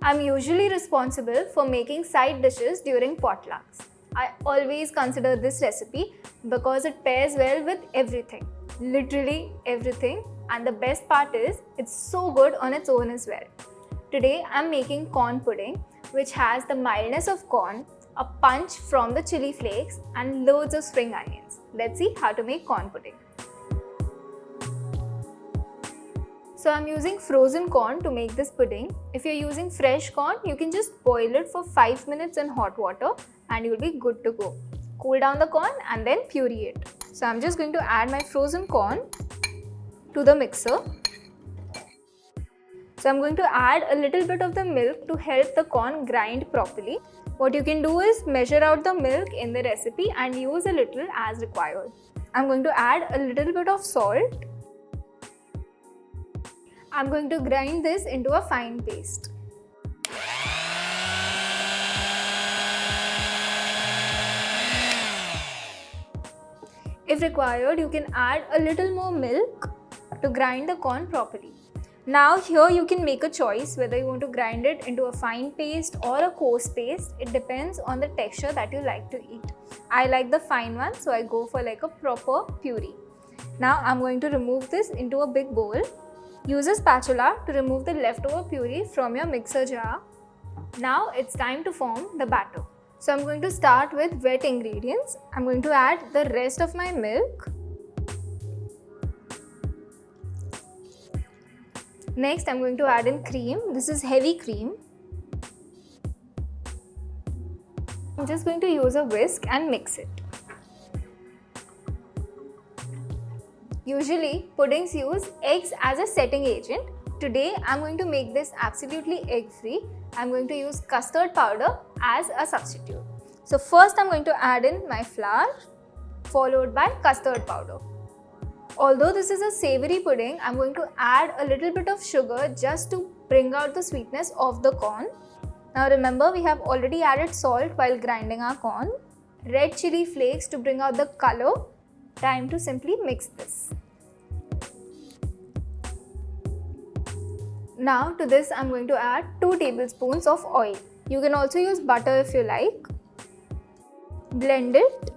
I'm usually responsible for making side dishes during potlucks. I always consider this recipe because it pairs well with everything, literally everything, and the best part is it's so good on its own as well. Today I'm making corn pudding, which has the mildness of corn, a punch from the chili flakes, and loads of spring onions. Let's see how to make corn pudding. So I'm using frozen corn to make this pudding. If you're using fresh corn, you can just boil it for 5 minutes in hot water and you'll be good to go. Cool down the corn and then puree it. So I'm just going to add my frozen corn to the mixer. So I'm going to add a little bit of the milk to help the corn grind properly. What you can do is measure out the milk in the recipe and use a little as required. I'm going to add a little bit of salt. I'm going to grind this into a fine paste. If required, you can add a little more milk to grind the corn properly. Now here you can make a choice whether you want to grind it into a fine paste or a coarse paste. It depends on the texture that you like to eat. I like the fine one, so I go for like a proper puree. Now I'm going to remove this into a big bowl. Use a spatula to remove the leftover puree from your mixer jar. Now it's time to form the batter. So I'm going to start with wet ingredients. I'm going to add the rest of my milk. Next I'm going to add in cream. This is heavy cream. I'm just going to use a whisk and mix it. Usually, puddings use eggs as a setting agent. Today, I'm going to make this absolutely egg-free. I'm going to use custard powder as a substitute. So first, I'm going to add in my flour, followed by custard powder. Although this is a savory pudding, I'm going to add a little bit of sugar just to bring out the sweetness of the corn. Now remember, we have already added salt while grinding our corn. Red chilli flakes to bring out the color. Time to simply mix this. Now to this I'm going to add 2 tablespoons of oil. You can also use butter if you like. Blend it.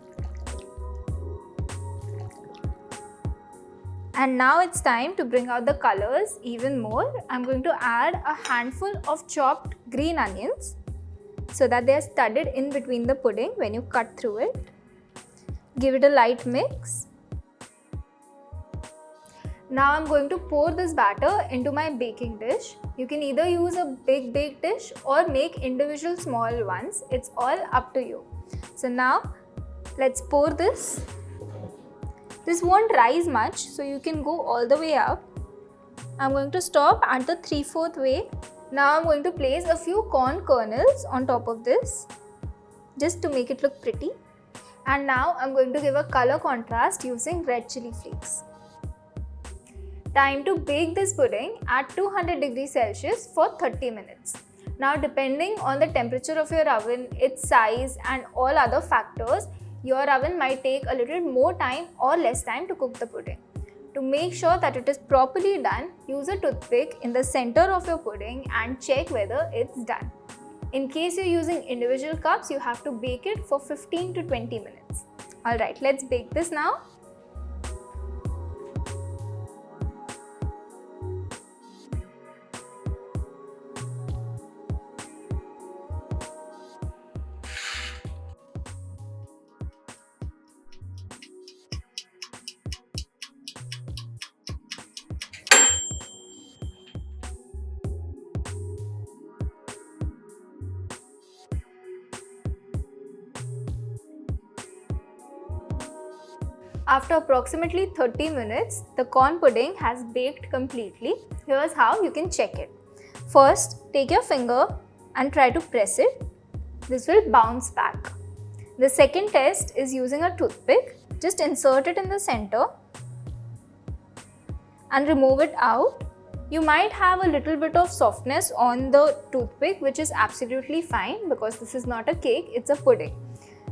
And now it's time to bring out the colors even more. I'm going to add a handful of chopped green onions so that they are studded in between the pudding when you cut through it. Give it a light mix. Now I'm going to pour this batter into my baking dish. You can either use a big bake dish or make individual small ones. It's all up to you. So now let's pour this. This won't rise much, so you can go all the way up. I'm going to stop at the 3/4 way. Now I'm going to place a few corn kernels on top of this just to make it look pretty. And now I'm going to give a color contrast using red chilli flakes. Time to bake this pudding at 200 degrees Celsius for 30 minutes. Now depending on the temperature of your oven, its size and all other factors, your oven might take a little more time or less time to cook the pudding. To make sure that it is properly done, use a toothpick in the center of your pudding and check whether it's done. In case you're using individual cups, you have to bake it for 15 to 20 minutes. Alright, let's bake this now. After approximately 30 minutes, the corn pudding has baked completely. Here's how you can check it. First, take your finger and try to press it. This will bounce back. The second test is using a toothpick. Just insert it in the center and remove it out. You might have a little bit of softness on the toothpick, which is absolutely fine because this is not a cake, it's a pudding.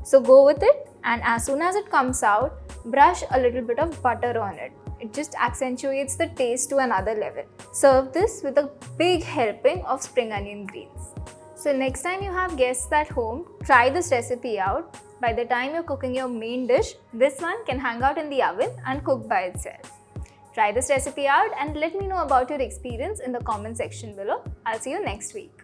So go with it, and as soon as it comes out, brush a little bit of butter on it. It just accentuates the taste to another level. Serve this with a big helping of spring onion greens. So next time you have guests at home, try this recipe out. By the time you're cooking your main dish, this one can hang out in the oven and cook by itself. Try this recipe out and let me know about your experience in the comment section below. I'll see you next week.